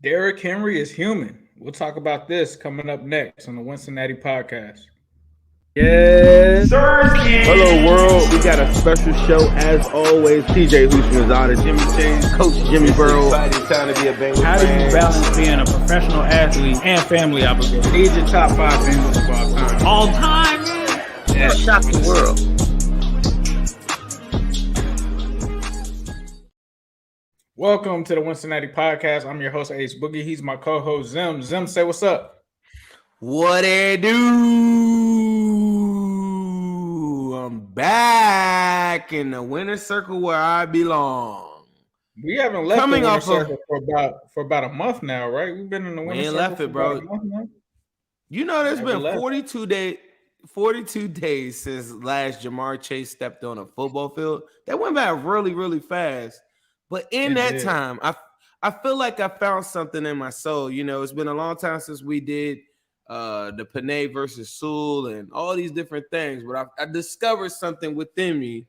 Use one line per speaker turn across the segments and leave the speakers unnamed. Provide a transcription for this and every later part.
Derrick Henry is human. We'll talk about this coming up next on the Wincinnati Podcast.
Yes. Hello, world. We got a special show as always. TJ Houshmandzada, Jimmy Chase, Coach Jimmy Burrow.
Exciting time to be a Bengals
How do
fan.
you balance being a professional athlete and family obligation?
These are top 5 Bengals of all time.
All time, man.
Yeah.
Shock the world.
Welcome to the Wincinnati Podcast. I'm your host, Ace Boogie. He's my co-host, Zim. Zim, say what's up.
What it do? I'm back in the winner's circle where I belong.
We haven't left
Coming
the winner
off of-
circle for about a month now, right? We've been in the winner
ain't
circle
left
for
it, bro.
about a month now.
You know, there's
Never
been
left.
42 days since last Jamar Chase stepped on a football field. That went by really, really fast. But in
It
that
did.
time, I feel like I found something in my soul. You know, it's been a long time since we did the Panay versus Sewell and all these different things. But I discovered something within me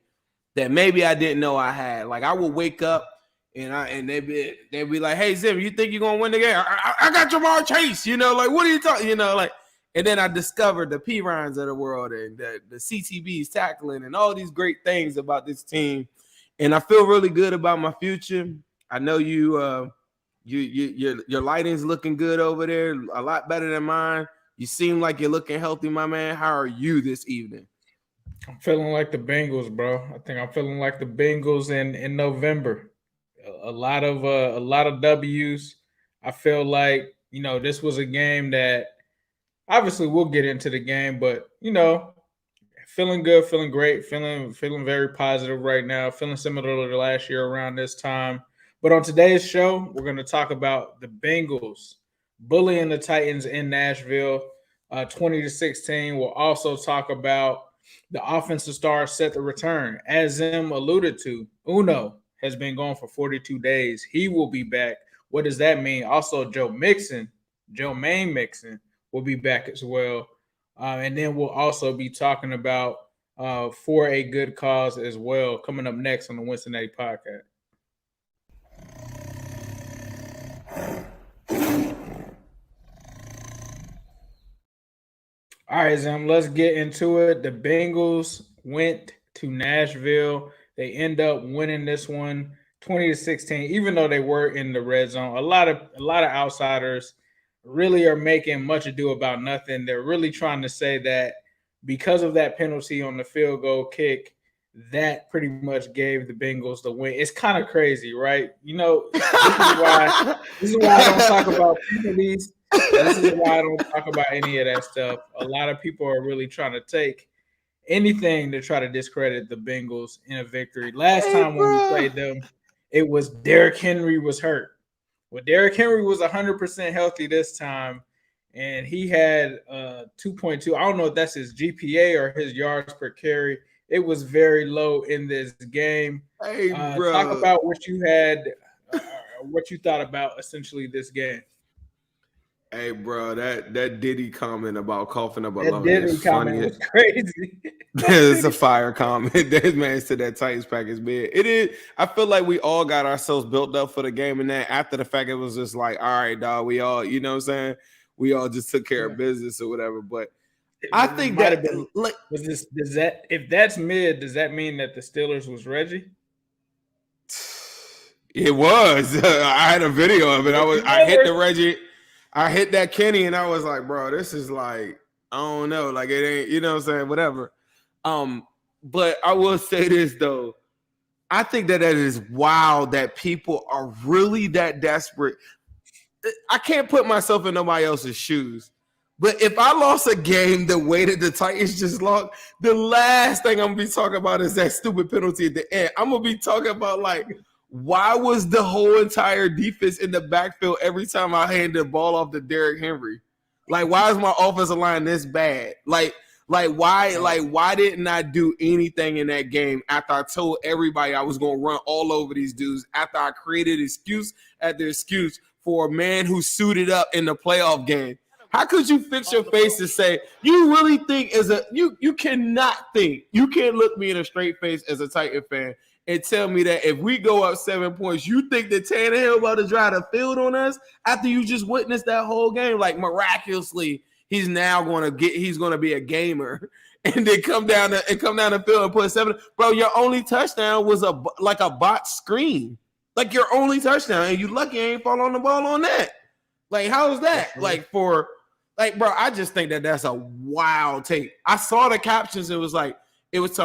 that maybe I didn't know I had. Like I would wake up and they'd be like, "Hey Zim, you think you're gonna win the game? I got Jamar Chase." You know, like what are you talking? You know, like. And then I discovered the P. Ryans of the world and the CTBs tackling and all these great things about this team. And I feel really good about my future. I know your lighting's looking good over there, a lot better than mine. You seem like you're looking healthy, my man. How are you this evening?
I'm feeling like the Bengals, bro. I think I'm feeling like the Bengals in November. A lot of W's. I feel like, this was a game that obviously we'll get into the game, but feeling good, feeling great, feeling very positive right now, feeling similar to last year around this time. But on today's show, we're going to talk about the Bengals bullying the Titans in Nashville, 20-16. We'll also talk about the offensive star set to return. As Zim alluded to, Uno has been gone for 42 days. He will be back. What does that mean? Also, Joe Mixon will be back as well. And then we'll also be talking about For a Good Cause as well, coming up next on the Wincinnati Podcast. All right, Zim, let's get into it. The Bengals went to Nashville. They end up winning this one 20-16, even though they were in the red zone. A lot of outsiders really are making much ado about nothing. They're really trying to say that because of that penalty on the field goal kick, that pretty much gave the Bengals the win. It's kind of crazy, right? This is why I don't talk about penalties. This is why I don't talk about any of that stuff. A lot of people are really trying to take anything to try to discredit the Bengals in a victory. Last time when we played them, it was Derrick Henry was hurt. Well, Derrick Henry was 100% healthy this time, and he had 2.2. I don't know if that's his GPA or his yards per carry. It was very low in this game.
Hey, bro.
Talk about what you had, what you thought about essentially this game.
Hey, bro, that Diddy comment about coughing up a
That
lung
Diddy
is
comment
funny.
was crazy.
It's a fire comment. That man said that Titans pack is big. It is. I feel like we all got ourselves built up for the game, and then after the fact, it was just like, all right, dog, we all, you know what I'm saying? We all just took care of business or whatever. But I think that like,
if that's mid, does that mean that the Steelers was Reggie?
it was. I had a video of it. I hit the Reggie. I hit that Kenny, and I was like, bro, this is like, I don't know, like it ain't, you know what I'm saying, whatever. But I will say this though, I think that is wild that people are really that desperate. I can't put myself in nobody else's shoes, but if I lost a game the way that the Titans just lost, the last thing I'm gonna be talking about is that stupid penalty at the end. I'm gonna be talking about like, why was the whole entire defense in the backfield every time I handed the ball off to Derrick Henry? Like, why is my offensive line this bad? Like why didn't I do anything in that game after I told everybody I was going to run all over these dudes, after I created excuse after excuse for a man who suited up in the playoff game? How could you fix your face and say, you really think you cannot think, you can't look me in a straight face as a Titan fan and tell me that if we go up 7 points, you think that Tannehill about to drive the field on us after you just witnessed that whole game? Like miraculously, he's going to be a gamer and then come down the field and put 7. Bro, your only touchdown was a bot screen. Like your only touchdown, and you lucky I ain't fall on the ball on that. Like, how is that? Bro, I just think that's a wild take. I saw the captions. It was talking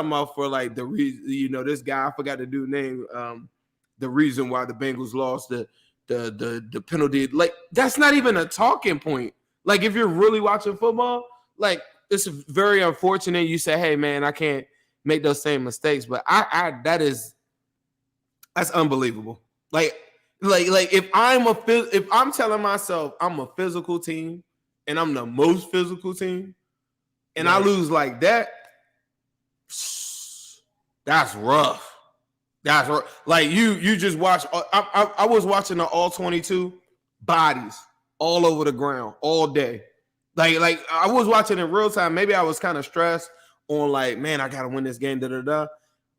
about for like the reason, this guy, I forgot the dude's name. The reason why the Bengals lost the penalty. Like, that's not even a talking point. Like, if you're really watching football, like, it's very unfortunate. You say, hey man, I can't make those same mistakes, but that's unbelievable. Like if I'm telling myself I'm a physical team and I'm the most physical team and I lose like that, that's rough. That's rough. Like you just watch. I was watching the all 22 bodies all over the ground all day. Like I was watching in real time. Maybe I was kind of stressed on like, man, I gotta win this game.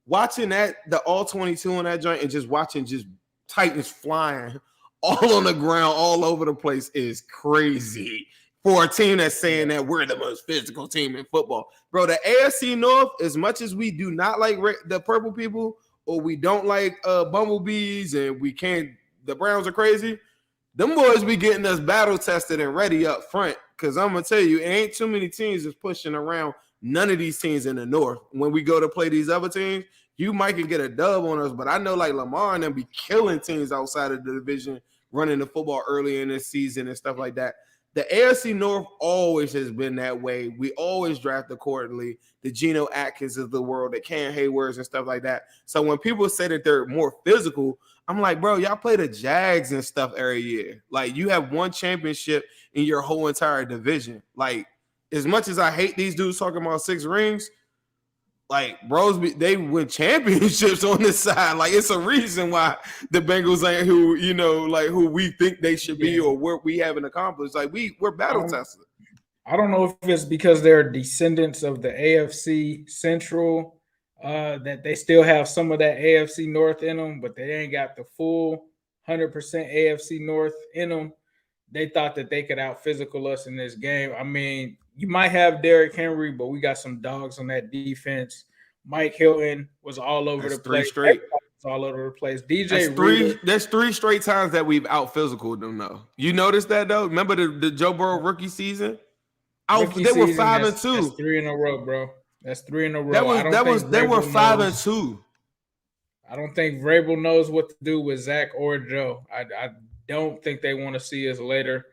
Watching the all 22 on that joint and just watching just Titans flying all on the ground, all over the place is crazy for a team that's saying that we're the most physical team in football. Bro, the AFC North, as much as we do not like the purple people or we don't like bumblebees and the Browns are crazy, them boys be getting us battle tested and ready up front. Because I'm going to tell you, it ain't too many teams that's pushing around none of these teams in the North. When we go to play these other teams, you might can get a dub on us, but I know like Lamar and them be killing teams outside of the division, running the football early in this season and stuff like that. The AFC North always has been that way. We always draft accordingly. The Geno Atkins of the world, the Cam Haywards and stuff like that. So when people say that they're more physical, I'm like, bro, y'all play the Jags and stuff every year. Like, you have one championship in your whole entire division. Like, as much as I hate these dudes talking about 6 rings, like, bros, they win championships on this side. Like, it's a reason why the Bengals ain't who we think they should be or what we haven't accomplished. Like, we're battle tested.
I don't know if it's because they're descendants of the AFC Central, that they still have some of that AFC North in them, but they ain't got the full 100% AFC North in them. They thought that they could out-physical us in this game. I mean, you might have Derrick Henry, but we got some dogs on that defense. Mike Hilton was all over the place. All over the place.
That's 3 straight times that we've out-physical them, though. You noticed that, though? Remember the Joe Burrow rookie season? They were 5-2.
That's 3 in a row, bro. That's 3 in a row.
They were 5-2.
I don't think Vrabel knows what to do with Zach or Joe. I don't think they want to see us later.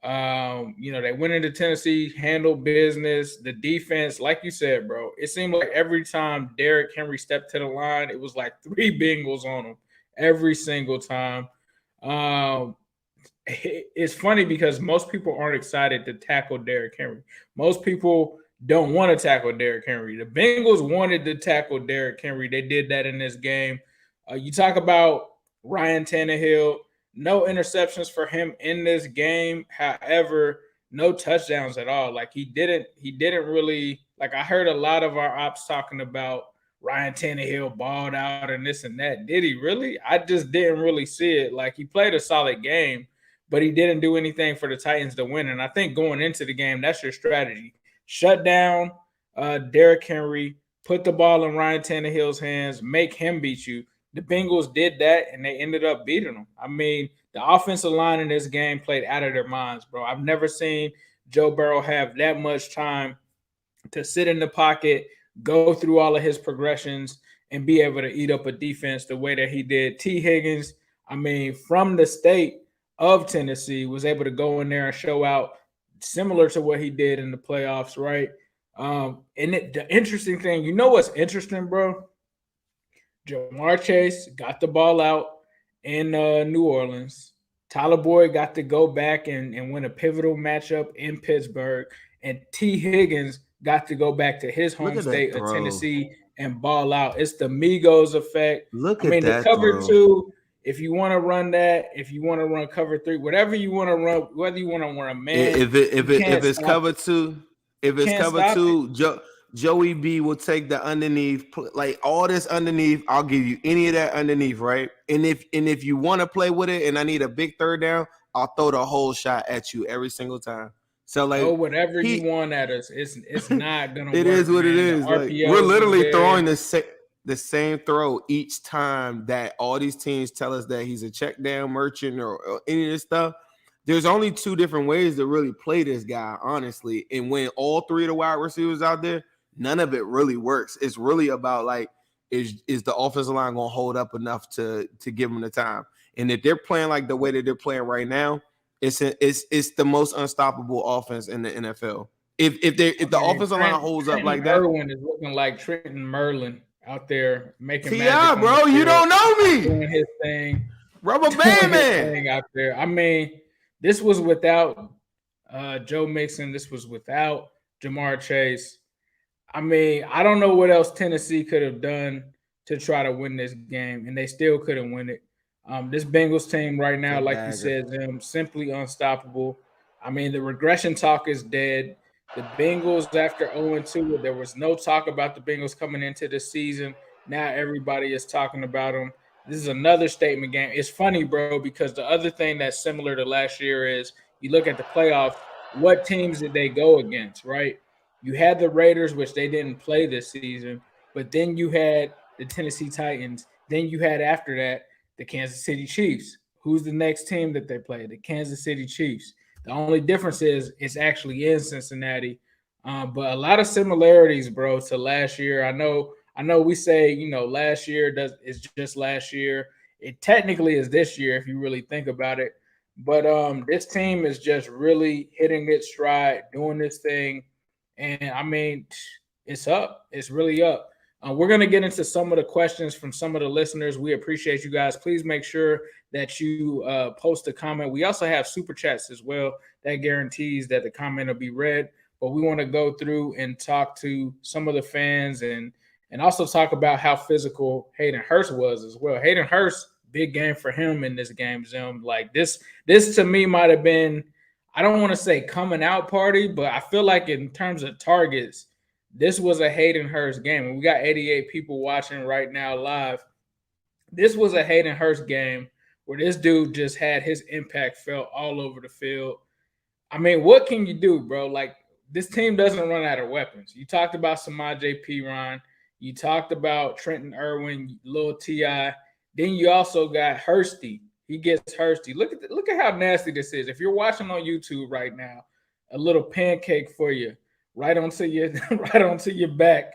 They went into Tennessee, handled business. The defense, like you said, bro, it seemed like every time Derrick Henry stepped to the line, it was like 3 Bengals on him every single time. It's funny because most people aren't excited to tackle Derrick Henry. Most people don't want to tackle Derrick Henry. The Bengals wanted to tackle Derrick Henry. They did that in this game. You talk about Ryan Tannehill. No interceptions for him in this game. However, no touchdowns at all. Like he didn't really, like I heard a lot of our ops talking about Ryan Tannehill balled out and this and that. Did he really? I just didn't really see it. Like he played a solid game, but he didn't do anything for the Titans to win. And I think going into the game, that's your strategy. Shut down Derrick Henry, put the ball in Ryan Tannehill's hands, make him beat you. The Bengals did that, and they ended up beating them. I mean, the offensive line in this game played out of their minds, bro. I've never seen Joe Burrow have that much time to sit in the pocket, go through all of his progressions, and be able to eat up a defense the way that he did. T. Higgins, I mean, from the state of Tennessee, was able to go in there and show out similar to what he did in the playoffs, right? The interesting thing, you know what's interesting, bro? Jamar Chase got the ball out in New Orleans. Tyler Boyd got to go back and win a pivotal matchup in Pittsburgh. And T. Higgins got to go back to his home state of Tennessee and ball out. It's the Migos effect. The cover 2, if you want to run that, if you want to run cover 3, whatever you want to run, whether you want to run a man.
If it's cover 2, Joe, Joey B will take the underneath, like all this underneath. I'll give you any of that underneath, right? And if you want to play with it, and I need a big third down, I'll throw the whole shot at you every single time. So like,
whatever you want at us, it's not gonna.
It
work,
is what
man.
it is. Like, we're literally throwing the same throw each time that all these teams tell us that he's a check down merchant or any of this stuff. There's only two different ways to really play this guy, honestly. And when all three of the wide receivers out there, none of it really works. It's really about like, is the offensive line going to hold up enough to give them the time? And if they're playing like the way that they're playing right now, it's the most unstoppable offense in the NFL. If the offensive line holds up like that,
Irwin is looking like Trenton Merlin out there making
T.I., bro, you don't know me.
Doing his thing,
rubber band man
out there. I mean, this was without Joe Mixon. This was without Jamar Chase. I mean, I don't know what else Tennessee could have done to try to win this game, and they still couldn't win it. This Bengals team right now, like you said, simply unstoppable. I mean, the regression talk is dead. The Bengals, after 0-2, there was no talk about the Bengals coming into the season. Now everybody is talking about them. This is another statement game. It's funny, bro, because the other thing that's similar to last year is you look at the playoffs, what teams did they go against, right? You had the Raiders, which they didn't play this season, but then you had the Tennessee Titans. Then you had, after that, the Kansas City Chiefs. Who's the next team that they play? The Kansas City Chiefs. The only difference is it's actually in Cincinnati. But a lot of similarities, bro, to last year. I know we say, last year is just last year. It technically is this year if you really think about it. But this team is just really hitting its stride, doing this thing. And, I mean, it's up. It's really up. We're going to get into some of the questions from some of the listeners. We appreciate you guys. Please make sure that you post a comment. We also have super chats as well. That guarantees that the comment will be read. But we want to go through and talk to some of the fans and also talk about how physical Hayden Hurst was as well. Hayden Hurst, big game for him in this game, Zim. Like this to me might have been, I don't want to say coming out party, but I feel like in terms of targets, this was a Hayden Hurst game. And we got 88 people watching right now live. This was a Hayden Hurst game where this dude just had his impact felt all over the field. I mean, what can you do, bro? Like, this team doesn't run out of weapons. You talked about Samaj Piron. You talked about Trenton Irwin, Lil T.I. Then you also got Hursty. He gets Hursty. Look at how nasty this is. If you're watching on YouTube right now, a little pancake for you. Right onto your back,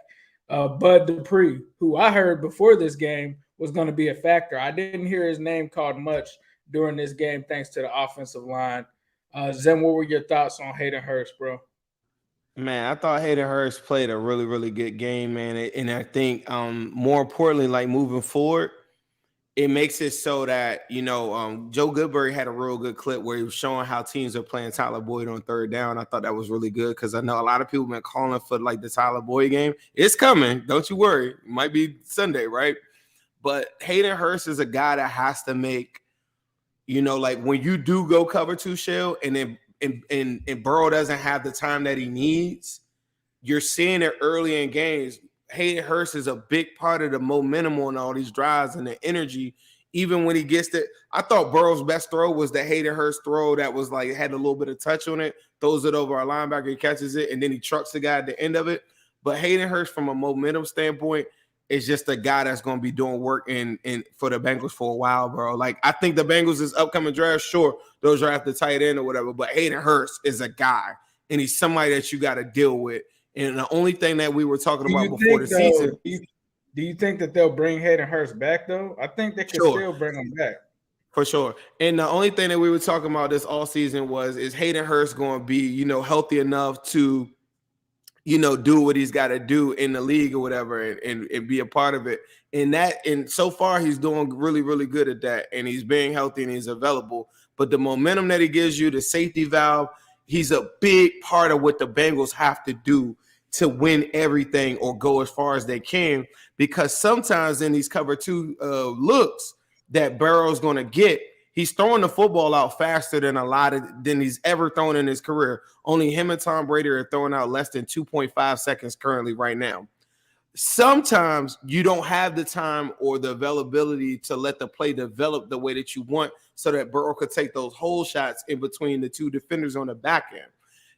Bud Dupree, who I heard before this game was going to be a factor. I didn't hear his name called much during this game, thanks to the offensive line. Zen, what were your thoughts on Hayden Hurst, bro?
Man, I thought Hayden Hurst played a really, really good game, man. And I think more importantly, like moving forward, it makes it so that, Joe Goodberry had a real good clip where he was showing how teams are playing Tyler Boyd on third down. I thought that was really good because I know a lot of people have been calling for like the Tyler Boyd game. It's coming. Don't you worry. It might be Sunday, right? But Hayden Hurst is a guy that has to make, like when you do go cover two shell and then and Burrow doesn't have the time that he needs, you're seeing it early in games. Hayden Hurst is a big part of the momentum on all these drives and the energy. Even when he gets it, I thought Burrow's best throw was the Hayden Hurst throw that was like had a little bit of touch on it, throws it over our linebacker, he catches it, and then he trucks the guy at the end of it. But Hayden Hurst, from a momentum standpoint, is just a guy that's going to be doing work in for the Bengals for a while, bro. Like, I think the Bengals' is upcoming draft, sure, those draft the tight end or whatever, but Hayden Hurst is a guy, and he's somebody that you got to deal with. And the only thing that we were talking about before the season.
Do you think that they'll bring Hayden Hurst back, though? I think they can still bring him back.
For sure. And the only thing that we were talking about this all season is Hayden Hurst going to be, healthy enough to, do what he's got to do in the league or whatever and be a part of it. And so far he's doing really, really good at that. And he's being healthy and he's available. But the momentum that he gives you, the safety valve, he's a big part of what the Bengals have to do to win everything or go as far as they can, because sometimes in these cover two looks that Burrow's going to get, He's throwing the football out faster than he's ever thrown in his career. Only him and Tom Brady are throwing out less than 2.5 seconds currently right now. Sometimes you don't have the time or the availability to let the play develop the way that you want so that Burrow could take those hole shots in between the two defenders on the back end.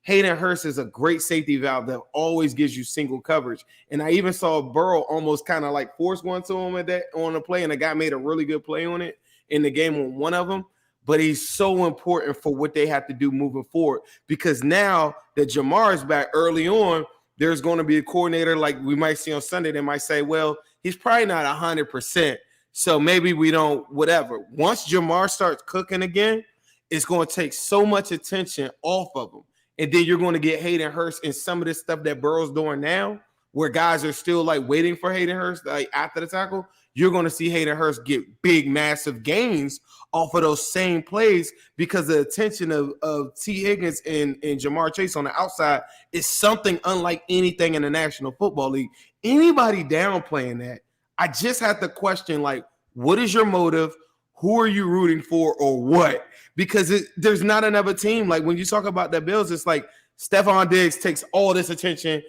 Hayden Hurst is a great safety valve that always gives you single coverage. And I even saw Burrow almost kind of like force one to him on the play, and the guy made a really good play on it in the game on one of them. But he's so important for what they have to do moving forward, because now that Jamar is back early on, there's going to be a coordinator like we might see on Sunday. They might say, well, he's probably not 100%. So maybe we don't, whatever. Once Jamar starts cooking again, it's going to take so much attention off of him. And then you're going to get Hayden Hurst and some of this stuff that Burrow's doing now, where guys are still like waiting for Hayden Hurst like after the tackle. You're going to see Hayden Hurst get big, massive gains off of those same plays, because the attention of T. Higgins and Jamar Chase on the outside is something unlike anything in the National Football League. Anybody downplaying that, I just have to question, like, what is your motive? Who are you rooting for, or what? Because there's not another team. Like when you talk about the Bills, it's like Stephon Diggs takes all this attention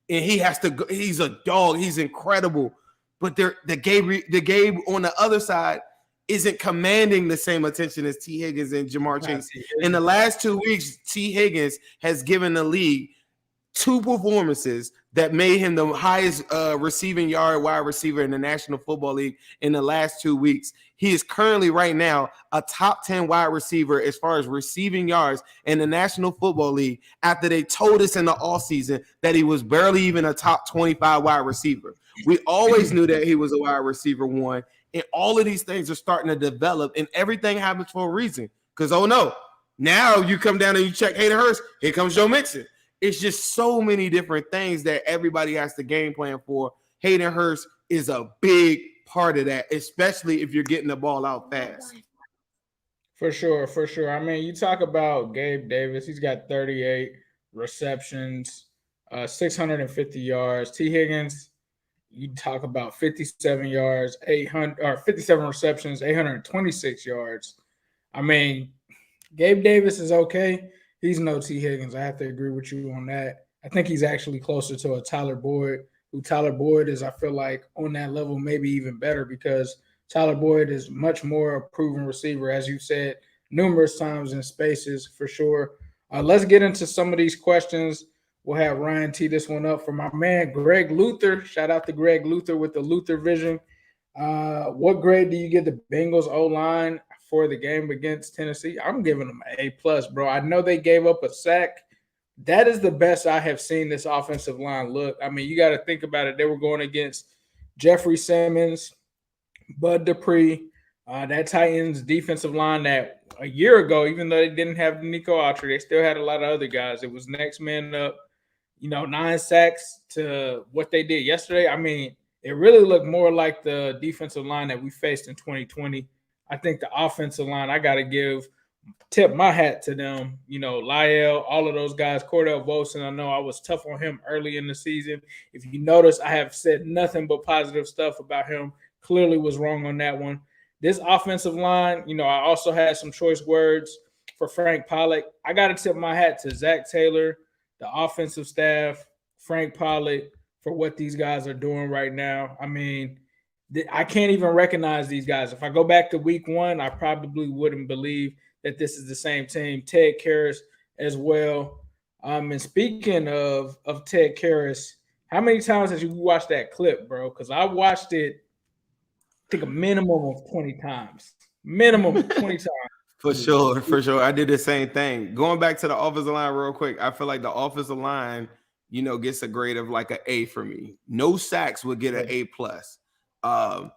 and he has to go. He's a dog. He's incredible. But the Gabe on the other side isn't commanding the same attention as T. Higgins and Jamar Chase. In the last 2 weeks, T. Higgins has given the league 2 performances that made him the highest receiving yard wide receiver in the National Football League in the last 2 weeks. He is currently right now a top 10 wide receiver as far as receiving yards in the National Football League, after they told us in the offseason that he was barely even a top 25 wide receiver. We always knew that he was a wide receiver one, and all of these things are starting to develop, and everything happens for a reason. Because, oh no, now you come down and you check Hayden Hurst, here comes Joe Mixon. It's just so many different things that everybody has to game plan for. Hayden Hurst is a big part of that, especially if you're getting the ball out fast.
For sure, for sure. I mean, you talk about Gabe Davis. He's got 38 receptions, 650 yards. T. Higgins, you talk about 57 yards, 57 receptions, 826 yards. I mean, Gabe Davis is okay. He's no T. Higgins. I have to agree with you on that. I think he's actually closer to a Tyler Boyd, who Tyler Boyd is, I feel like, on that level, maybe even better, because Tyler Boyd is much more a proven receiver, as you said, numerous times in spaces, for sure. Let's get into some of these questions. We'll have Ryan tee this one up for my man, Greg Luther. Shout out to Greg Luther with the Luther Vision. What grade do you give the Bengals O-line for the game against Tennessee? I'm giving them an A+, bro. I know they gave up a sack. That is the best I have seen this offensive line look. I mean, you got to think about it. They were going against Jeffrey Simmons, Bud Dupree, that Titans defensive line that a year ago, even though they didn't have Nico Autry, they still had a lot of other guys. It was next man up, 9 sacks to what they did yesterday. I mean, it really looked more like the defensive line that we faced in 2020. I think the offensive line, I got to tip my hat to them. Lyle, all of those guys, Cordell Volson, I know I was tough on him early in the season. If you notice, I have said nothing but positive stuff about him. Clearly was wrong on that one. This offensive line, I also had some choice words for Frank Pollock. I got to tip my hat to Zach Taylor, the offensive staff, Frank Pollock, for what these guys are doing right now. I mean, I can't even recognize these guys. If I go back to week 1, I probably wouldn't believe that this is the same team. Ted Karras as well. And speaking of Ted Karras, how many times have you watched that clip, bro? Because I watched it, I think, a minimum of 20 times. Minimum of 20 times.
For sure. I did the same thing. Going back to the offensive line real quick, I feel like the offensive line, gets a grade of like an A for me. No sacks would get an A+. I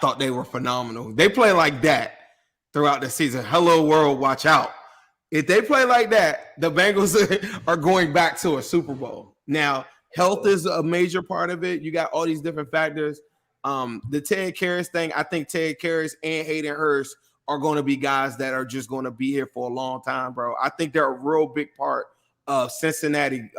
thought they were phenomenal. They play like that throughout the season. Hello, world, watch out. If they play like that, the Bengals are going back to a Super Bowl. Now, health is a major part of it. You got all these different factors. The Ted Karras thing, I think Ted Karras and Hayden Hurst are going to be guys that are just going to be here for a long time, bro. I think they're a real big part of Cincinnati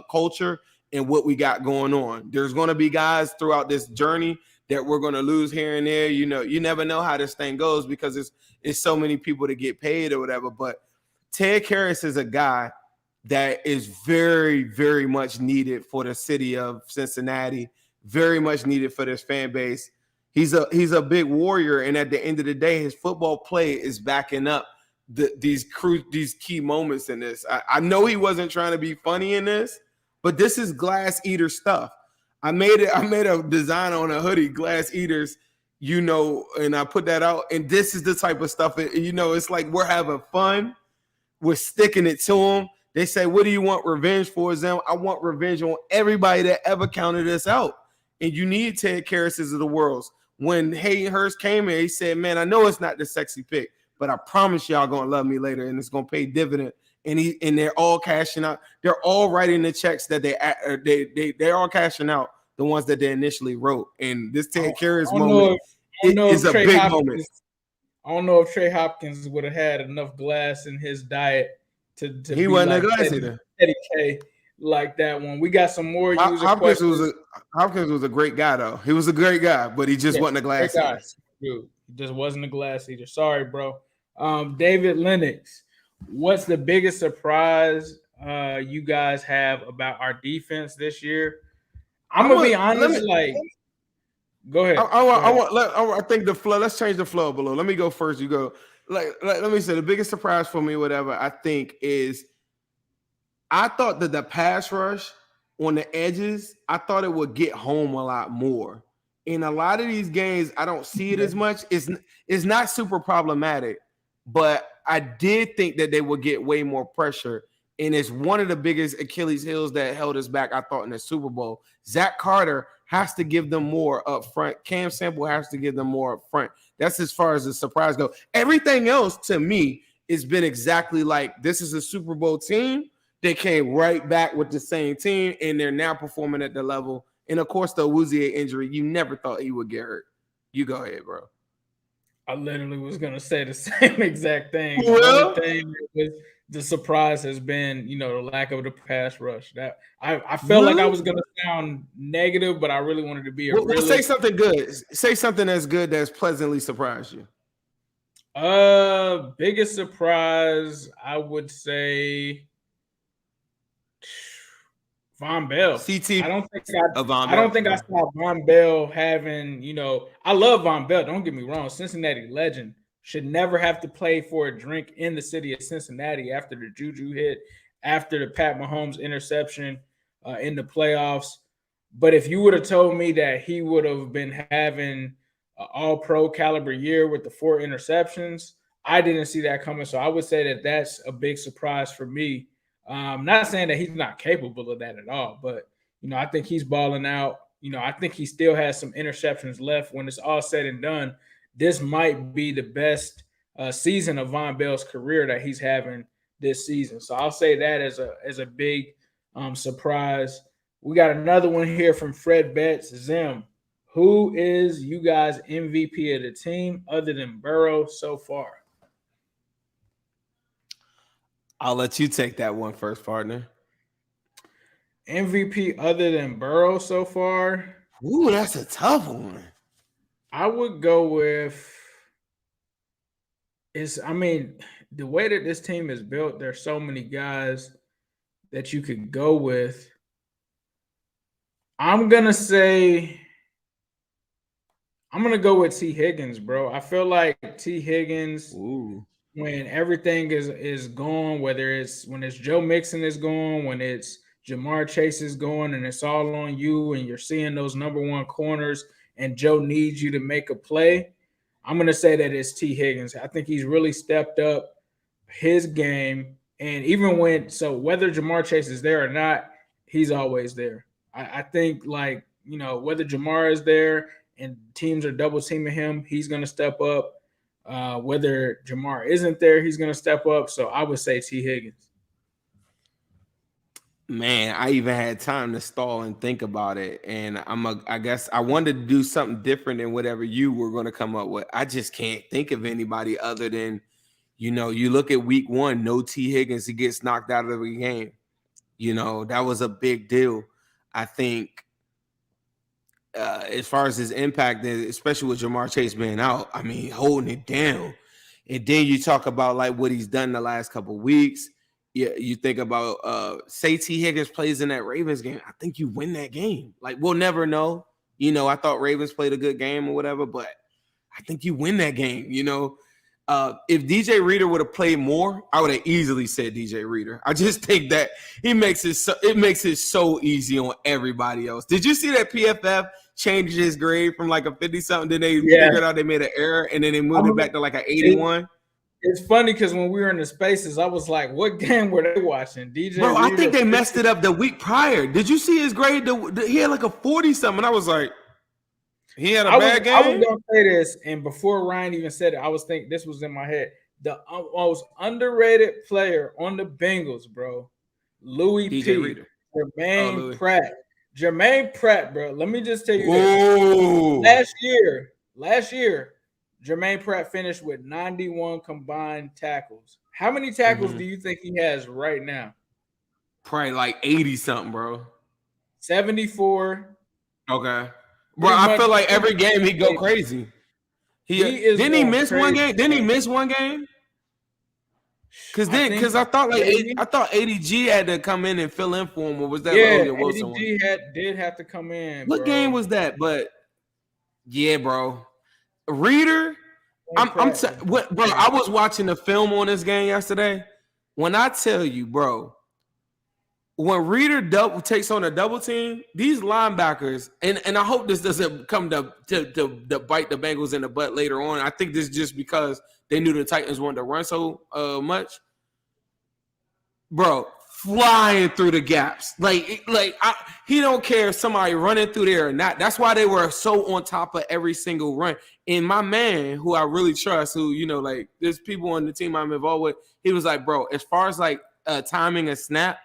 culture and what we got going on. There's going to be guys throughout this journey that we're going to lose here and there. You know, you never know how this thing goes because it's so many people to get paid or whatever. But Ted Karras is a guy that is very, very much needed for the city of Cincinnati, very much needed for this fan base. He's a big warrior, and at the end of the day, his football play is backing up these key moments in this. I know he wasn't trying to be funny in this, but this is glass eater stuff. I made a design on a hoodie, glass eaters, you know, and I put that out. And this is the type of stuff, you know, it's like we're having fun. We're sticking it to them. They say, what do you want revenge for, Zim? I want revenge on everybody that ever counted us out. And you need Ted Karras of the world. When Hayden Hurst came in, he said, man, I know it's not the sexy pick, but I promise y'all going to love me later, and it's going to pay dividend. And they're all cashing out. They're all writing the checks that they're all cashing out, the ones that they initially wrote. And this Ted Karras moment is a big moment.
I don't know if Trey Hopkins would have had enough glass in his diet to
he wasn't like a glass eater.
Eddie K like that one. We got some more user
Hopkins
questions.
Hopkins was a great guy, though. He was a great guy, but he just wasn't a glass eater.
Dude, he just wasn't a glass eater. Sorry, bro. David Lennox, what's the biggest surprise you guys have about our defense this year? I'm gonna be honest. Go ahead.
I think the flow. Let's change the flow below. Let me go first. You go. Let me say the biggest surprise for me, whatever I think is, I thought that the pass rush on the edges, I thought it would get home a lot more. In a lot of these games, I don't see it as much. It's not super problematic, but I did think that they would get way more pressure. And it's one of the biggest Achilles heels that held us back, I thought, in the Super Bowl. Zach Carter has to give them more up front. Cam Sample has to give them more up front. That's as far as the surprise goes. Everything else, to me, has been exactly like this is a Super Bowl team. They came right back with the same team, and they're now performing at the level. And, of course, the Awuzie injury, you never thought he would get hurt. You go ahead, bro.
I literally was going to say the same exact thing.
Well,
the surprise has been, you know, the lack of the pass rush. That I felt like I was going to sound negative, but I really wanted to be a realist.
Say something good. Say something that's good that's pleasantly surprised you.
Biggest surprise, I would say Von Bell. I don't think I saw Von Bell having, you know, I love Von Bell. Don't get me wrong. Cincinnati legend. Should never have to play for a drink in the city of Cincinnati after the Juju hit, after the Pat Mahomes interception in the playoffs. But if you would have told me that he would have been having an all-pro caliber year with the 4 interceptions, I didn't see that coming. So I would say that that's a big surprise for me. Not saying that he's not capable of that at all, but, you know, I think he's balling out. You know, I think he still has some interceptions left. When it's all said and done, this might be the best season of Von Bell's career that he's having this season. So I'll say that as a big surprise. We got another one here from Fred Betts. Zim, who is you guys MVP of the team other than Burrow so far?
I'll let you take that one first, partner.
MVP other than Burrow so far?
Ooh, that's a tough one.
I would go with the way that this team is built, there's so many guys that you could go with. I'm going to go with T. Higgins, bro. I feel like T. Higgins, when everything is gone, whether it's when it's Joe Mixon is gone, when it's Jamar Chase is gone, and it's all on you, and you're seeing those number one corners, and Joe needs you to make a play, I'm going to say that it's T. Higgins. I think he's really stepped up his game. And even whether Jamar Chase is there or not, he's always there. I think, like, you know, whether Jamar is there and teams are double teaming him, he's going to step up. Whether Jamar isn't there, he's going to step up. So I would say T. Higgins.
Man, I even had time to stall and think about it. And I guess I wanted to do something different than whatever you were going to come up with. I just can't think of anybody other than, you know, you look at week 1, no T. Higgins, he gets knocked out of the game. You know, that was a big deal. I think as far as his impact, especially with Jamar Chase being out, I mean, holding it down. And then you talk about like what he's done the last couple of weeks. Yeah, you think about say T. Higgins plays in that Ravens game. I think you win that game. Like, we'll never know. You know, I thought Ravens played a good game or whatever, but I think you win that game. You know, if DJ Reader would have played more, I would have easily said DJ Reader. I just think that it makes it so easy on everybody else. Did you see that PFF changed his grade from like a 50-something? Then they figured out they made an error, and then they moved it back to like an 81.
It's funny because when we were in the spaces, I was like, what game were they watching? DJ
Bro, I
Reader?
think they messed it up the week prior. Did you see his grade? He had like a 40-something. I was like, he had a bad game?
I was going to say this, and before Ryan even said it, I was thinking, this was in my head. The most underrated player on the Bengals, bro, Louis
DJ
P.
Reader.
Jermaine Pratt. Jermaine Pratt, bro. Let me just tell you
this.
Last year, Jermaine Pratt finished with 91 combined tackles. How many tackles do you think he has right now?
Probably like 80-something, bro.
74.
Okay. Bro, I feel like every game he go crazy. Didn't he miss one game? Didn't he miss one game? Because I thought ADG had to come in and fill in for him. Or was that
ADG did have to come in.
What game was that? But yeah, bro. Reader, bro, I was watching the film on this game yesterday. When I tell you, bro, when Reader takes on a double team, these linebackers, and I hope this doesn't come to bite the Bengals in the butt later on. I think this is just because they knew the Titans wanted to run so much. Bro, flying through the gaps. He don't care if somebody running through there or not. That's why they were so on top of every single run. And my man, who I really trust, who, you know, like, there's people on the team I'm involved with, he was like, bro, as far as like timing a snap,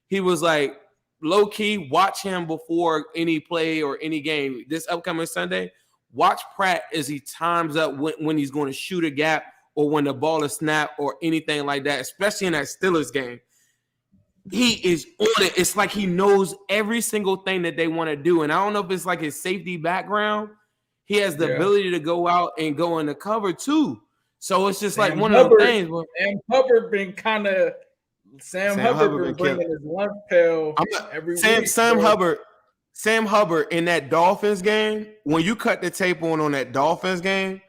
he was like, low key, watch him before any play or any game this upcoming Sunday. Watch Pratt as he times up when he's going to shoot a gap or when the ball is snapped or anything like that, especially in that Steelers game. He is on it. It's like he knows every single thing that they want to do. And I don't know if it's like his safety background. He has the ability to go out and go in the cover too. So it's just like one of those things.
And Hubbard been kind of Sam Hubbard been bringing his lunch pail every week.
Sam Hubbard in that Dolphins game, when you cut the tape on that Dolphins game,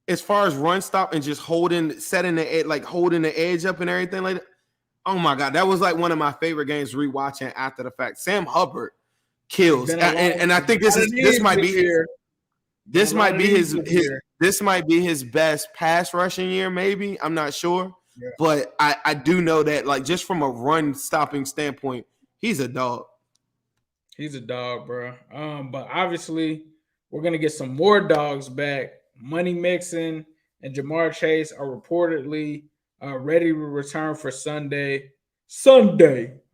as far as run stop and just setting the edge up and everything like that. Oh my God, that was like one of my favorite games rewatching after the fact. Sam Hubbard kills, and I think this might be his best pass rushing year. Maybe, I'm not sure, but I do know that, like, just from a run stopping standpoint, he's a dog.
He's a dog, bro. But obviously, we're gonna get some more dogs back. Money Mixon and Jamar Chase are reportedly ready to return for Sunday.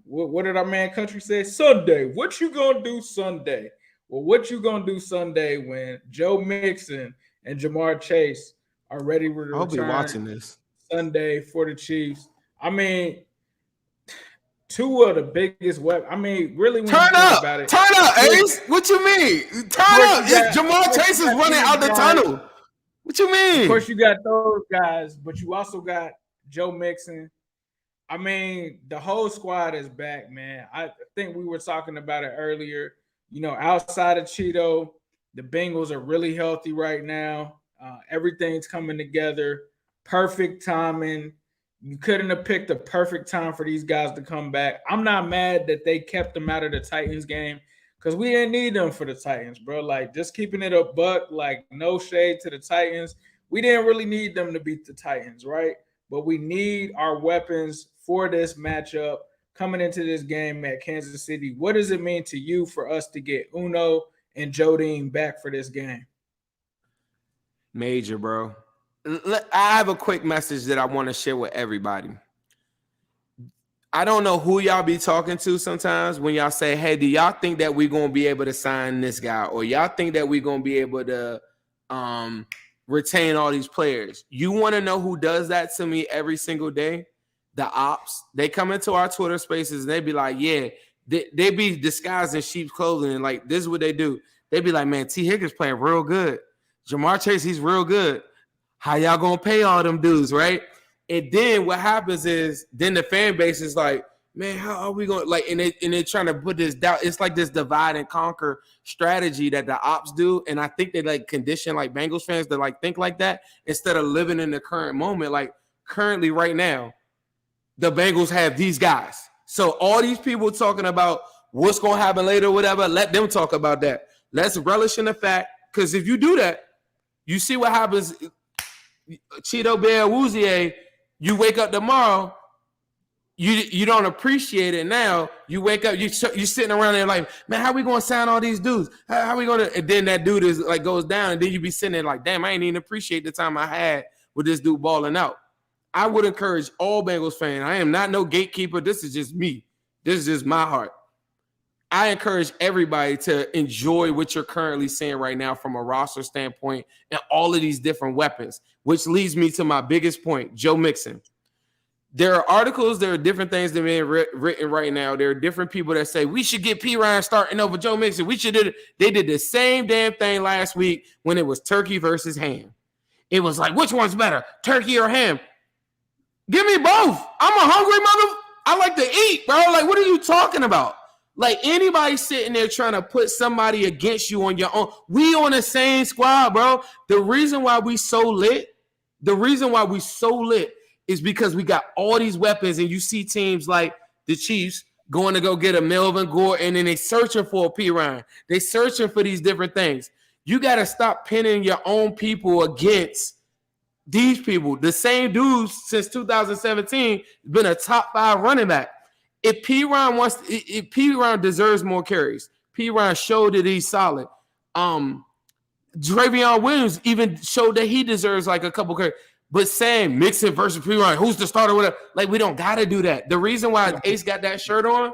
What did our man Country say? Sunday. What you gonna do Sunday? Well, what you gonna do Sunday when Joe Mixon and Jamar Chase are ready to return?
I'll be watching this
Sunday for the Chiefs. I mean, two of the biggest weapons. I mean, really, when
turn
you think
up,
about it,
turn up, Ace. What you mean? Turn up. Jamar Chase is running out the tunnel. What you mean?
Of course, you got those guys, but you also got Joe Mixon. I mean, the whole squad is back, man. I think we were talking about it earlier. You know, outside of Cheeto, the Bengals are really healthy right now. Everything's coming together. Perfect timing. You couldn't have picked a perfect time for these guys to come back. I'm not mad that they kept them out of the Titans game because we didn't need them for the Titans, bro. Like, just keeping it a buck, like, no shade to the Titans. We didn't really need them to beat the Titans, right? But we need our weapons for this matchup coming into this game at Kansas City. What does it mean to you for us to get Uno and Jodine back for this game?
Major, bro. I have a quick message that I want to share with everybody. I don't know who y'all be talking to sometimes when y'all say, hey, do y'all think that we're going to be able to sign this guy? Or y'all think that we're going to be able to retain all these players? You want to know who does that to me every single day? The ops. They come into our Twitter spaces and they be like, yeah, they be disguised in sheep's clothing. And like, this is what they do. they'd be like, man, T. Higgins playing real good. Jamar Chase, he's real good. How y'all gonna pay all them dudes, right? And then what happens is then the fan base is like, man, how are we going like? And they're trying to put this doubt. It's like this divide and conquer strategy that the ops do, and I think they like condition like Bengals fans to like think like that instead of living in the current moment. Like currently, right now, the Bengals have these guys. So all these people talking about what's gonna happen later, whatever, let them talk about that. Let's relish in the fact, because if you do that, you see what happens. Cheeto Bear Woozier, you wake up tomorrow. You don't appreciate it now. You wake up, you're sitting around there like, man, how we going to sign all these dudes? How we going to? And then that dude is like goes down, and then you be sitting there like, damn, I ain't even appreciate the time I had with this dude balling out. I would encourage all Bengals fans. I am not no gatekeeper. This is just me. This is just my heart. I encourage everybody to enjoy what you're currently seeing right now from a roster standpoint and all of these different weapons, which leads me to my biggest point, Joe Mixon. There are articles, there are different things that are being written right now. There are different people that say we should get P. Ryan starting over Joe Mixon. We should do it. They did the same damn thing last week when it was turkey versus ham. It was like, which one's better, turkey or ham? Give me both. I'm a hungry mother. I like to eat, bro. Like, what are you talking about? Like anybody sitting there trying to put somebody against you on your own. We on the same squad, bro. The reason why we so lit is because we got all these weapons, and you see teams like the Chiefs going to go get a Melvin Gordon, and they searching for a P. Ryan. They searching for these different things. You got to stop pinning your own people against these people. The same dudes since 2017 been a top 5 running back. If P. Ryan deserves more carries, P. Ryan showed that he's solid. Travion Williams even showed that he deserves like a couple carries. But saying Mixon versus P. Ryan, who's the starter? Whatever, like we don't gotta do that. The reason why Ace got that shirt on,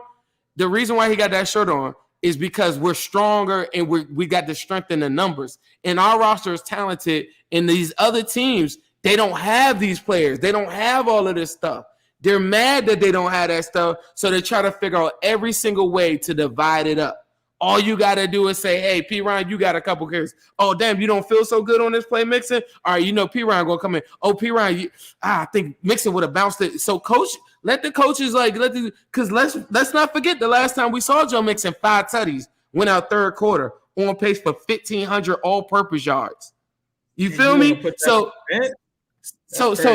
is because we're stronger and we got the strength in the numbers. And our roster is talented. And these other teams, they don't have these players. They don't have all of this stuff. They're mad that they don't have that stuff, so they try to figure out every single way to divide it up. All you got to do is say, hey, P. Ryan, you got a couple carries. Oh, damn, you don't feel so good on this play, Mixon? All right, you know P. Ryan going to come in. Oh, P. Ryan, I think Mixon would have bounced it. So, coach, let the coaches, because let's not forget the last time we saw Joe Mixon, 5 tutties, went out third quarter, on pace for 1,500 all-purpose yards. You feel me? So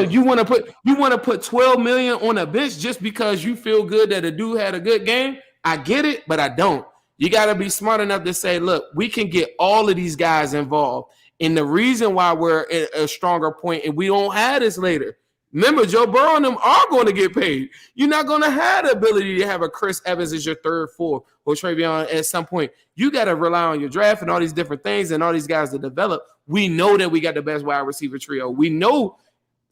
you want to put $12 million on a bench just because you feel good that a dude had a good game? I get it, but I don't. You got to be smart enough to say, look, we can get all of these guys involved. And the reason why we're at a stronger point and we don't have this later. Remember, Joe Burrow and them are going to get paid. You're not going to have the ability to have a Chris Evans as your third, fourth, or Travion at some point. You got to rely on your draft and all these different things and all these guys to develop. We know that we got the best wide receiver trio. We know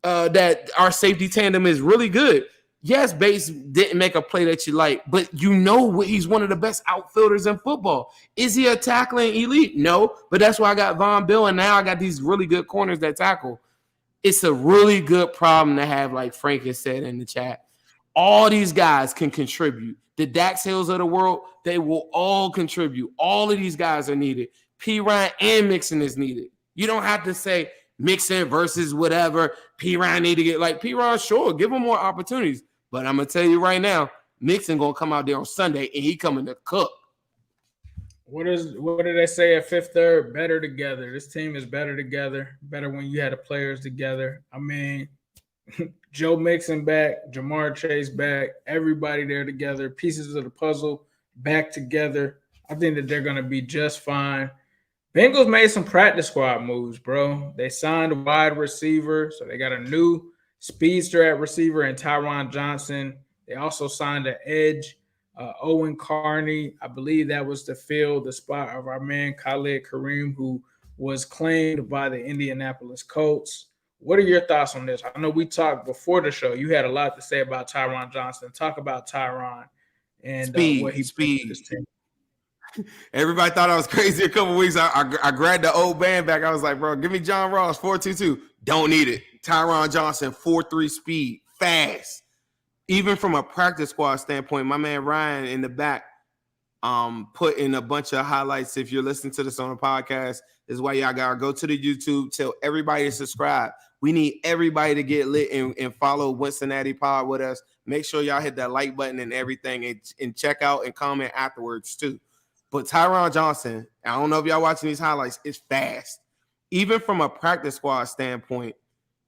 that our safety tandem is really good. Yes, Bates didn't make a play that you like, but you know he's one of the best outfielders in football. Is he a tackling elite? No, but that's why I got Von Bill, and now I got these really good corners that tackle. It's a really good problem to have, like Frank has said in the chat. All these guys can contribute. The Dax Hills of the world, they will all contribute. All of these guys are needed. P. Ryan and Mixon is needed. You don't have to say Mixon versus whatever. P. Ryan need to get like P. Ryan, sure, give him more opportunities. But I'm going to tell you right now, Mixon going to come out there on Sunday, and he coming to cook.
What did they say at Fifth Third? Better together. This team is better together. Better when you had the players together. I mean, Joe Mixon back, Jamar Chase back, everybody there together, pieces of the puzzle back together. I think that they're going to be just fine. Bengals made some practice squad moves, bro. They signed a wide receiver, so they got a new speedster at receiver and Tyron Johnson. They also signed an edge, Owen Carney. I believe that was to fill the spot of our man Khalid Kareem, who was claimed by the Indianapolis Colts. What are your thoughts on this? I know we talked before the show. You had a lot to say about Tyron Johnson. Talk about Tyron and what he
speed.
This team.
Everybody thought I was crazy a couple weeks. I grabbed the old band back. I was like, bro, give me John Ross, 4.22. Don't need it. Tyron Johnson, 4.3 speed, fast. Even from a practice squad standpoint, my man Ryan in the back, putting a bunch of highlights. If you're listening to this on a podcast, is why y'all gotta go to the YouTube, tell everybody to subscribe. We need everybody to get lit and follow Wincinnati Pod with us. Make sure y'all hit that like button and everything, and check out and comment afterwards too. But Tyron Johnson, I don't know if y'all watching these highlights, it's fast. Even from a practice squad standpoint,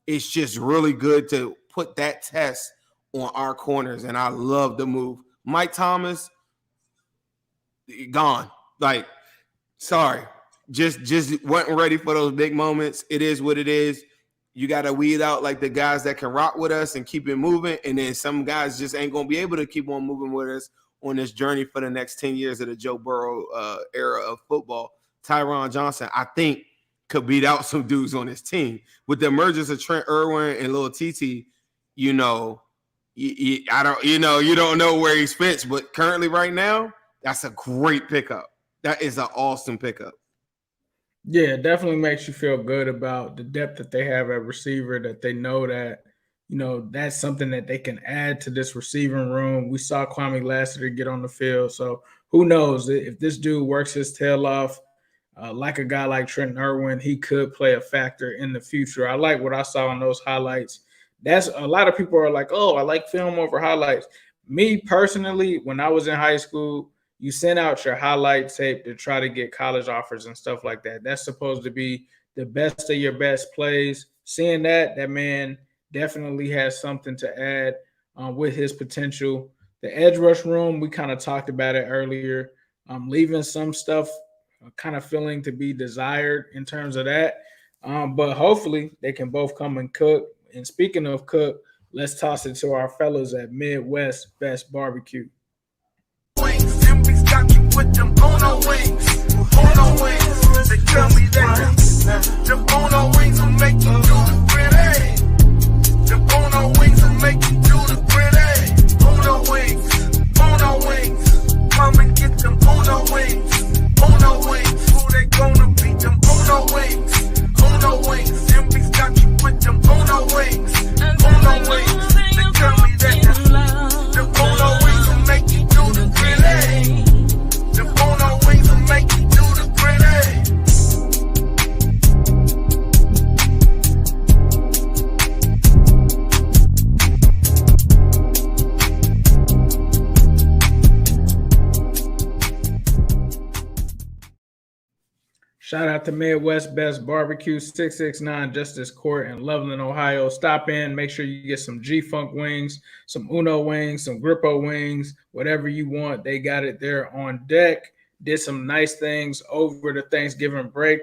it's just really good to put that test on our corners, and I love the move. Mike Thomas, gone. Like, sorry. Just wasn't ready for those big moments. It is what it is. You got to weed out like the guys that can rock with us and keep it moving, and then some guys just ain't going to be able to keep on moving with us on this journey for the next 10 years of the Joe Burrow era of football. Tyron Johnson, I think, could beat out some dudes on his team. With the emergence of Trent Irwin and Lil TT, you don't know where he fits, but currently right now, that's a great pickup. That is an awesome pickup.
Yeah, it definitely makes you feel good about the depth that they have at receiver, that they know that, that's something that they can add to this receiving room. We saw Kwame Lassiter get on the field. So who knows if this dude works his tail off, like a guy like Trent Irwin, he could play a factor in the future. I like what I saw in those highlights. That's a lot of people are like, oh, I like film over highlights. Me personally, when I was in high school, you sent out your highlight tape to try to get college offers and stuff like that. That's supposed to be the best of your best plays. Seeing that man definitely has something to add with his potential. The edge rush room, we kind of talked about it earlier. Leaving some stuff kind of feeling to be desired in terms of that. But hopefully they can both come and cook. And speaking of cook, let's toss it to our fellows at Midwest Best Barbecue.
With them on our wings, they tell me that them on our wings will make you do the pretty. Them on our wings will make you do the pretty. On our wings, come and get them on our wings, who they gonna be? Them on our wings, MB's got you with them on our wings, they tell me that them on our wings will make you do the pretty. On our wings and make you do the pretty.
Shout out to Midwest Best Barbecue, 669 Justice Court in Loveland, Ohio. Stop in, make sure you get some G-Funk wings, some Uno wings, some Grippo wings, whatever you want. They got it there on deck. Did some nice things over the Thanksgiving break.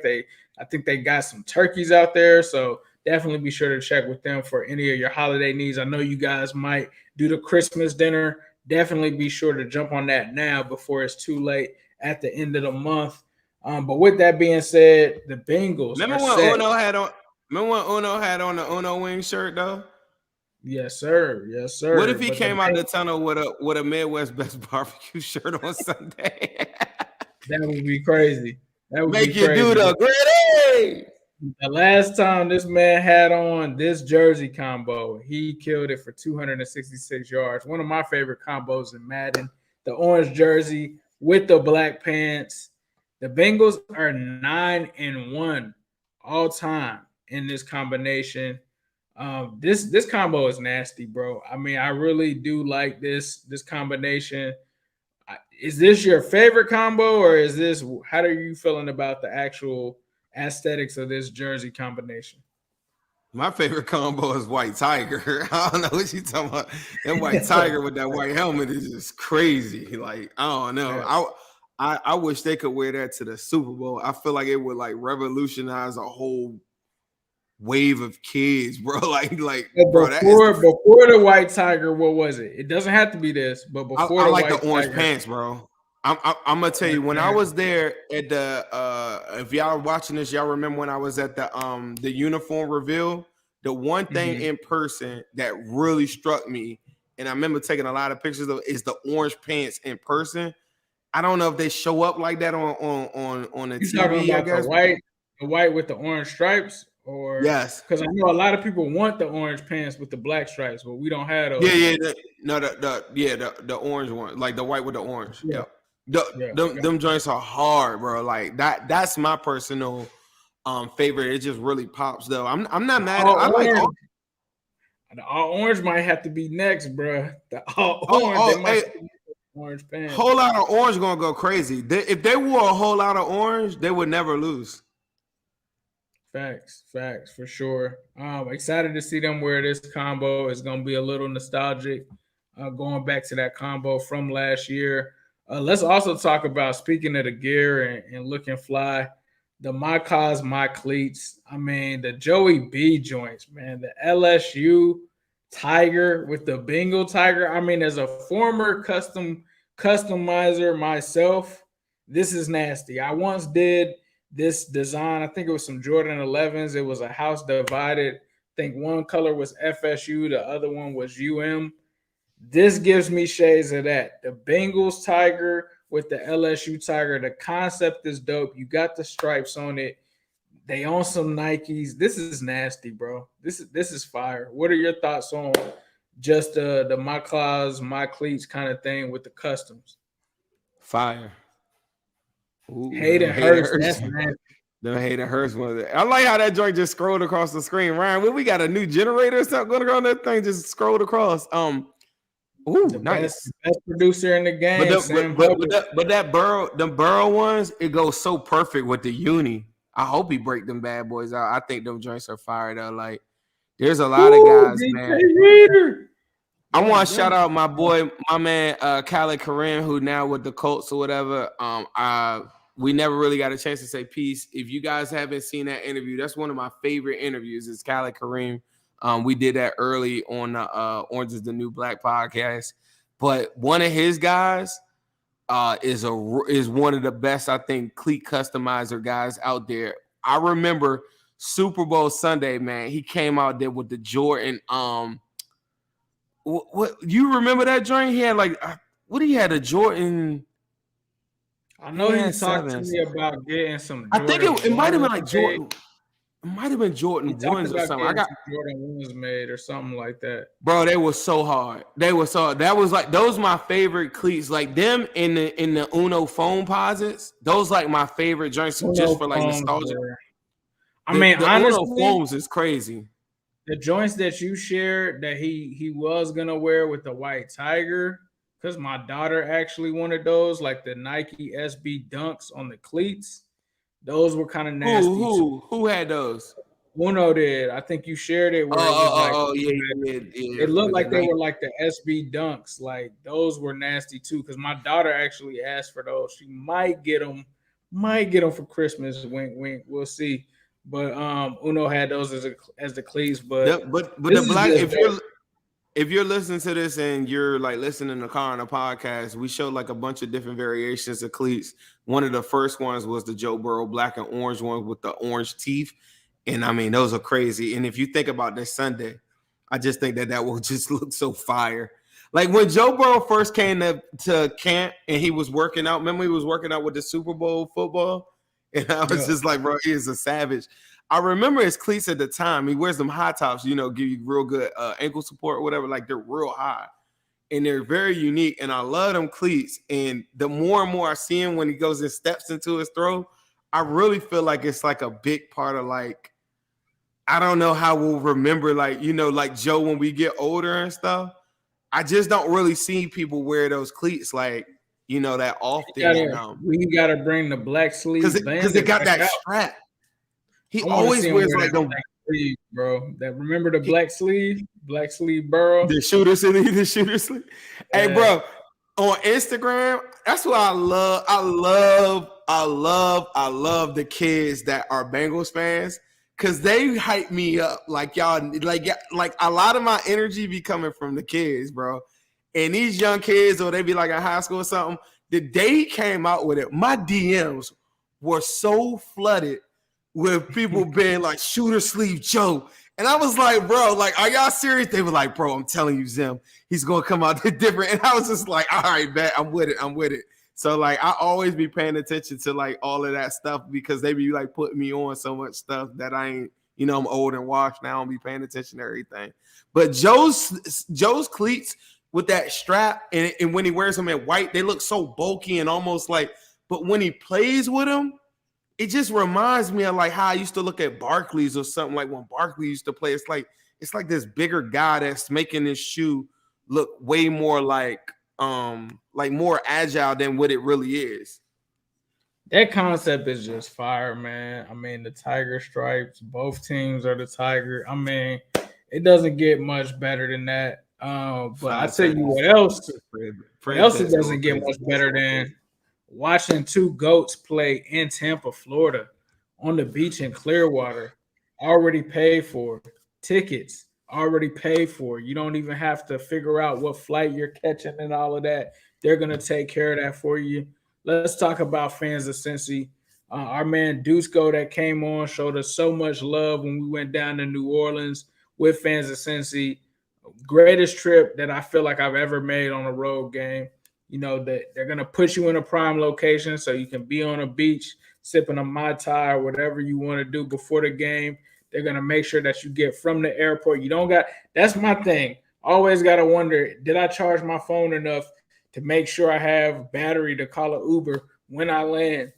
I think they got some turkeys out there, so definitely be sure to check with them for any of your holiday needs. I know you guys might do the Christmas dinner. Definitely be sure to jump on that now before it's too late at the end of the month. But with that being said, the Bengals.
Remember when Uno had on the Uno wing shirt though?
Yes, sir. Yes, sir.
What if he came out of the tunnel with a Midwest Best Barbecue shirt on Sunday?
That would be crazy. That would
make
be
you
crazy.
do the gritty.
The last time this man had on this jersey combo, he killed it for 266 yards. One of my favorite combos in Madden. The orange jersey with the black pants. The Bengals are 9-1 all time in this combination. This combo is nasty, bro. I mean, I really do like this combination. Is this your favorite combo, or is this? How are you feeling about the actual aesthetics of this jersey combination?
My favorite combo is White Tiger. I don't know what you talking about. That White Tiger with that white helmet is just crazy. Like, I don't know. Yeah. I wish they could wear that to the Super Bowl. I feel like it would like revolutionize a whole wave of kids, bro. Before
the White Tiger, what was it? It doesn't have to be this, but before
I like the orange pants, bro. I'm gonna tell you, when I was there at the if y'all are watching this, y'all remember when I was at the uniform reveal, the one thing in person that really struck me, and I remember taking a lot of pictures of, is the orange pants in person. I don't know if they show up like that on the TV.
Talking about the white with the orange stripes, or
yes,
because I know a lot of people want the orange pants with the black stripes, but we don't have those.
Yeah, the orange one, like the white with the orange. Yeah. Them joints are hard, bro. Like that's my personal favorite. It just really pops though. I'm not mad. I like
the all orange might have to be next, bro. The all orange, orange pants.
Whole lot of orange gonna go crazy. If they wore a whole lot of orange, they would never lose.
Facts for sure. Excited to see them wear this combo. It's gonna be a little nostalgic, going back to that combo from last year. Let's also talk about, speaking of the gear and looking fly, the My Cause, My Cleats. I mean, the Joey B joints, man. The LSU Tiger with the Bengal Tiger. I mean, as a former customizer myself, this is nasty. I once did this design. I think it was some Jordan 11s. It was a house divided. I think one color was FSU, the other one was UM. This gives me shades of that. The Bengals Tiger with the LSU Tiger. The concept is dope. You got the stripes on it. They own some Nikes. This is nasty, bro. This is fire. What are your thoughts on just the My Claws, My Cleats kind of thing with the customs?
Fire. Ooh,
Hayden Hurst. That's nasty.
The Hayden Hurst one. I like how that joint just scrolled across the screen. Ryan, we got a new generator or something going on? That thing just scrolled across. Ooh, nice.
Best producer in the game.
But that Burrow ones, it goes so perfect with the uni. I hope he break them bad boys out. I think them joints are fire though. Like, there's a lot of guys, man. I want to shout out my man, Khaled Kareem, who now with the Colts or whatever. We never really got a chance to say peace. If you guys haven't seen that interview, that's one of my favorite interviews. Is Khaled Kareem. We did that early on Orange is the New Black podcast. But one of his guys is one of the best, I think, cleat customizer guys out there. I remember Super Bowl Sunday, man. He came out there with the Jordan. What you remember that joint? He had he had a Jordan.
I know he talked to me about getting some Jordan.
I think it might have been like Jordan. It might have been Jordan ones or something. I got
Jordan ones made or something like that.
Bro, they were so hard. That was like, those my favorite cleats. Like them in the Uno foam posits. Those like my favorite joints just for like nostalgia.
I mean, honestly,
Uno foams is crazy.
The joints that you shared that he was gonna wear with the white tiger, because my daughter actually wanted those, like the Nike SB Dunks on the cleats. Those were kind of nasty.
Who had those?
Uno did. I think you shared it.
Yeah.
It looked like they were like the SB Dunks. Like those were nasty too. Because my daughter actually asked for those. She might get them for Christmas. Wink, wink. We'll see. But Uno had those as the cleats. But
the black. If you're listening to this and you're like listening in the car on a podcast, we showed like a bunch of different variations of cleats. One of the first ones was the Joe Burrow black and orange one with the orange teeth. And I mean, those are crazy. And if you think about this Sunday, I just think that will just look so fire. Like when Joe Burrow first came to camp and he was working out, remember he was working out with the Super Bowl football? And I was just like, bro, he is a savage. I remember his cleats at the time. He wears them high tops, give you real good ankle support or whatever. Like they're real high and they're very unique. And I love them cleats. And the more and more I see him when he goes and steps into his throw, I really feel like it's like a big part of like, I don't know how we'll remember like Joe when we get older and stuff. I just don't really see people wear those cleats like, that often.
We got to bring the black sleeves
because they got that strap. He always wears like them,
sleeve, bro. That remember the black sleeve Burrow,
the shooter sleeve. Hey, bro, on Instagram, that's what I love. I love the kids that are Bengals fans because they hype me up. Like y'all, like a lot of my energy be coming from the kids, bro. And these young kids, or they be like in high school or something. The day he came out with it, my DMs were so flooded with people being like shooter sleeve Joe. And I was like, bro, like, are y'all serious? They were like, bro, I'm telling you, Zim, he's going to come out different. And I was just like, all right, bet, I'm with it. So like, I always be paying attention to like all of that stuff because they be like putting me on so much stuff that I ain't, I'm old and washed now. I don't be paying attention to everything. But Joe's cleats with that strap, and when he wears them in white, they look so bulky and almost like. But when he plays with them, it just reminds me of like how I used to look at Barkley's or something. Like when Barkley used to play, it's like this bigger guy that's making this shoe look way more like more agile than what it really is.
That concept is just fire, man. I mean, the tiger stripes, both teams are the tiger. I mean, it doesn't get much better than that. But I tell you what else it doesn't get much better than watching two GOATs play in Tampa, Florida, on the beach in Clearwater. Already paid for. Tickets already paid for. You don't even have to figure out what flight you're catching and all of that. They're going to take care of that for you. Let's talk about fans of Cincy. Our man Dusko that came on showed us so much love when we went down to New Orleans with fans of Cincy. Greatest trip that I feel like I've ever made on a road game. You know, that they're going to put you in a prime location so you can be on a beach sipping a Mai Tai or whatever you want to do before the game. They're going to make sure that you get from the airport. You don't got – that's my thing. Always got to wonder, did I charge my phone enough to make sure I have battery to call an Uber when I land?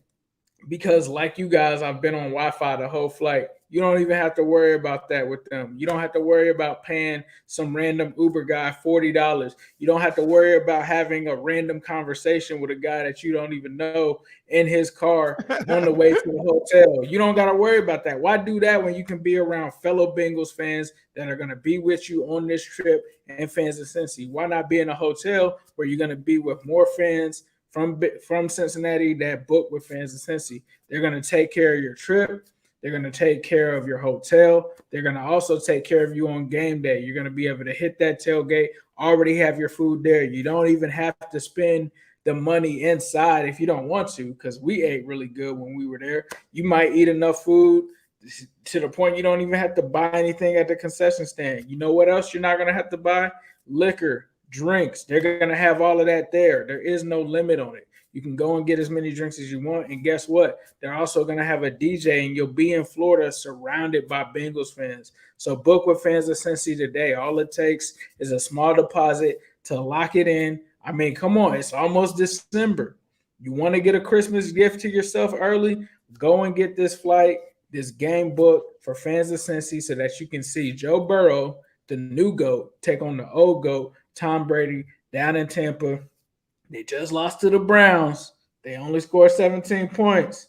Because like you guys, I've been on Wi-Fi the whole flight. You don't even have to worry about that with them. You don't have to worry about paying some random Uber guy $40. You don't have to worry about having a random conversation with a guy that you don't even know in his car on the way to the hotel. You don't got to worry about that. Why do that when you can be around fellow Bengals fans that are going to be with you on this trip and fans of Cincy? Why not be in a hotel where you're going to be with more fans from Cincinnati that book with fans of Cincy? They're going to take care of your trip. They're going to take care of your hotel. They're going to also take care of you on game day. You're going to be able to hit that tailgate, already have your food there. You don't even have to spend the money inside if you don't want to, because we ate really good when we were there. You might eat enough food to the point you don't even have to buy anything at the concession stand. You know what else you're not going to have to buy? Liquor, drinks. They're going to have all of that there. There is no limit on it. You can go and get as many drinks as you want. And guess what? They're also going to have a DJ, and you'll be in Florida surrounded by Bengals fans. So book with fans of Cincy today. All it takes is a small deposit to lock it in. I mean, come on. It's almost December. You want to get a Christmas gift to yourself early? Go and get this flight, this game book for fans of Cincy so that you can see Joe Burrow, the new GOAT, take on the old GOAT, Tom Brady, down in Tampa. They just lost to the Browns. They only scored 17 points.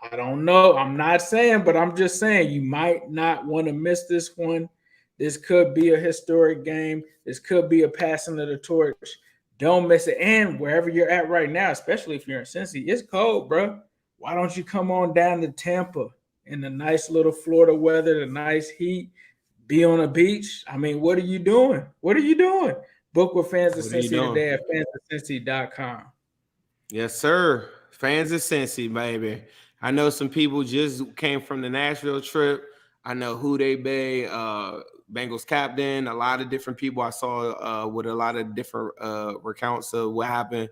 I don't know. I'm not saying, but I'm just saying you might not want to miss this one. This could be a historic game. This could be a passing of the torch. Don't miss it. And wherever you're at right now, especially if you're in Cincy, it's cold, bro. Why don't you come on down to Tampa in the nice little Florida weather, the nice heat, be on a beach? I mean, what are you doing? What are you doing? Book with fans of Cincy today at fansofcincy.com.
Yes, sir. Fans of Cincy, baby. I know some people just came from the Nashville trip. I know who they be, Bengals captain, a lot of different people I saw with a lot of different recounts of what happened,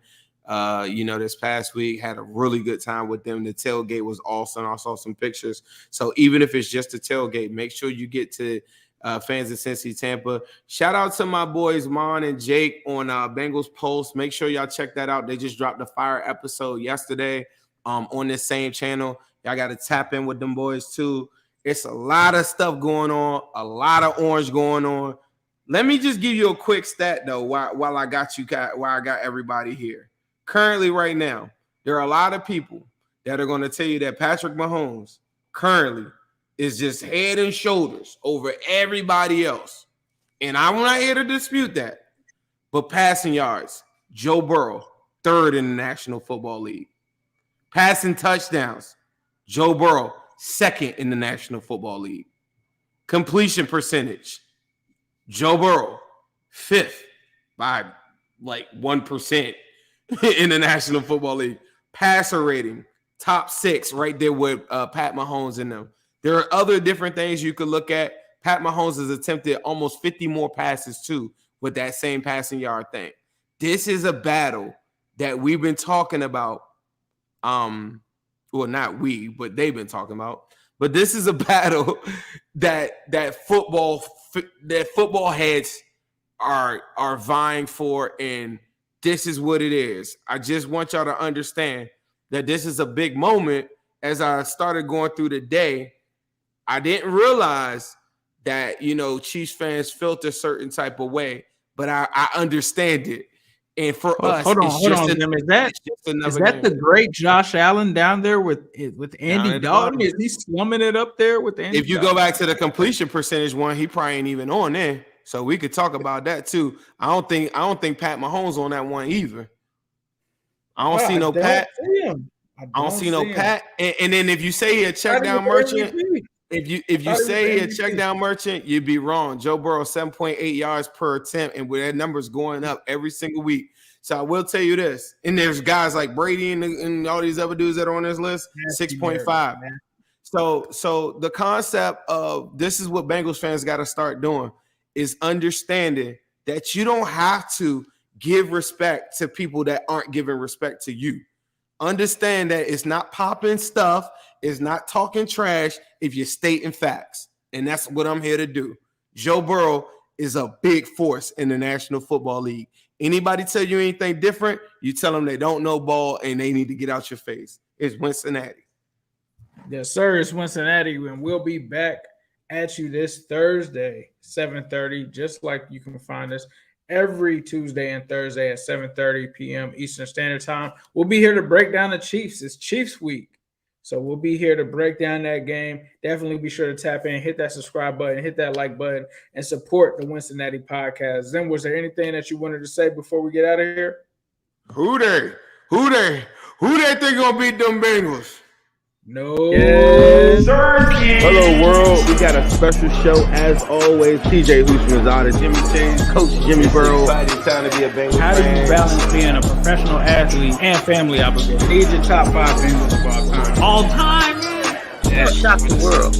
this past week. Had a really good time with them. The tailgate was awesome. I saw some pictures. So even if it's just a tailgate, make sure you get to fans of Cincy Tampa. Shout out to my boys Mon and Jake on Bengals Pulse. Make sure y'all check that out. They just dropped a fire episode yesterday on this same channel. Y'all got to tap in with them boys too. It's a lot of stuff going on, a lot of orange going on. Let me just give you a quick stat though while I got everybody here. Currently right now, there are a lot of people that are going to tell you that Patrick Mahomes currently is just head and shoulders over everybody else. And I'm not here to dispute that. But passing yards, Joe Burrow, third in the National Football League. Passing touchdowns, Joe Burrow, second in the National Football League. Completion percentage, Joe Burrow, fifth by like 1% in the National Football League. Passer rating, top 6 right there with Pat Mahomes in them. There are other different things you could look at. Pat Mahomes has attempted almost 50 more passes too with that same passing yard thing. This is a battle that we've been talking about. Well, not we, but they've been talking about. But this is a battle that football heads are vying for, and this is what it is. I just want y'all to understand that this is a big moment. As I started going through the day, I didn't realize that, Chiefs fans felt a certain type of way, but I understand it. And for us,
hold on, Jim. Is that the great Josh Allen down there with Andy Dalton? Is he slumming it up there with Andy?
If you go back to the completion percentage one, he probably ain't even on there. So we could talk about that too. I don't think Pat Mahomes on that one either. I don't see no Pat. I don't see no Pat. And then if you say he a check down merchant, if you say he a check down merchant, you'd be wrong. Joe Burrow 7.8 yards per attempt, and that number's going up every single week. So I will tell you this, and there's guys like Brady and all these other dudes that are on this list, 6.5. So the concept of this is what Bengals fans got to start doing is understanding that you don't have to give respect to people that aren't giving respect to you. Understand that it's not popping stuff, it's not talking trash if you're stating facts. And that's what I'm here to do. Joe Burrow is a big force in the National Football League. Anybody tell you anything different, you tell them they don't know ball and they need to get out your face. It's Wincinnati.
Yes, sir. It's Wincinnati, and we'll be back at you this Thursday, 7:30, just like you can find us every Tuesday and Thursday at 7:30 p.m. Eastern Standard Time. We'll be here to break down the Chiefs. It's Chiefs week. So we'll be here to break down that game. Definitely be sure to tap in, hit that subscribe button, hit that like button, and support the Wincinnati Podcast. Then, was there anything that you wanted to say before we get out of here?
Who they think gonna beat them Bengals?
No.
Yes. Hello, world. We got a special show as always. TJ Wincinnati, Jimmy Chase, Coach Jimmy Burrow.
How do you balance being a professional athlete and family obligation?
Need your top 5 Bengals of all time.
All time?
Yeah.
Shock the world.